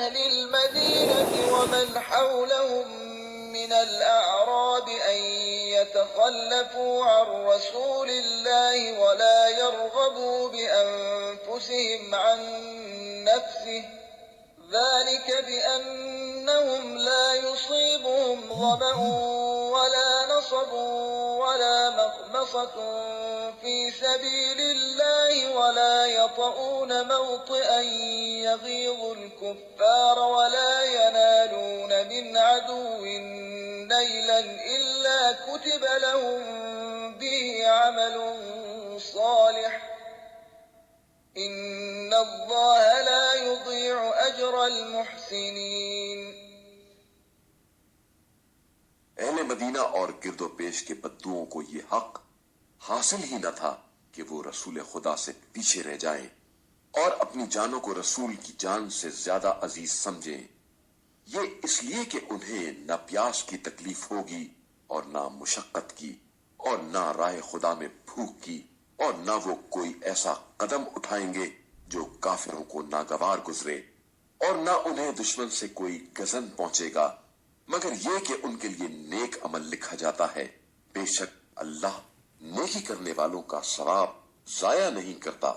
أهل المدينة ومن حولهم من الأعراب أن يتخلفوا عن رسول الله ولا يرغبوا بأنفسهم عن نفسه، ذلك بأنهم لا يصيبهم ظمأ ولا نصب ولا مخمصة في سبيل الله ولا يطؤون موطئا يغيظ الكفار ولا ينالون من عدو نيلا إلا كتب لهم به عمل صالح إن الله لا يضيع أجر المحسنين। अहले मदीना और गिरदो पेश के बद्दुओं को ये हक हासिल ही न था कि वो रसूल खुदा से पीछे रह जाएं और अपनी जानों को रसूल की जान से ज्यादा अजीज समझें। ये इसलिए कि उन्हें न प्यास की तकलीफ होगी और ना मुशक्कत की और ना राह खुदा में भूख की और ना वो कोई ऐसा कदम उठाएंगे जो काफिरों को नागवार गुजरे और ना उन्हें दुश्मन से कोई गजन पहुंचेगा, मगर यह कि उनके लिए नेक अमल लिखा जाता है। बेशक अल्लाह नेकी करने वालों का सवाब जाया नहीं करता।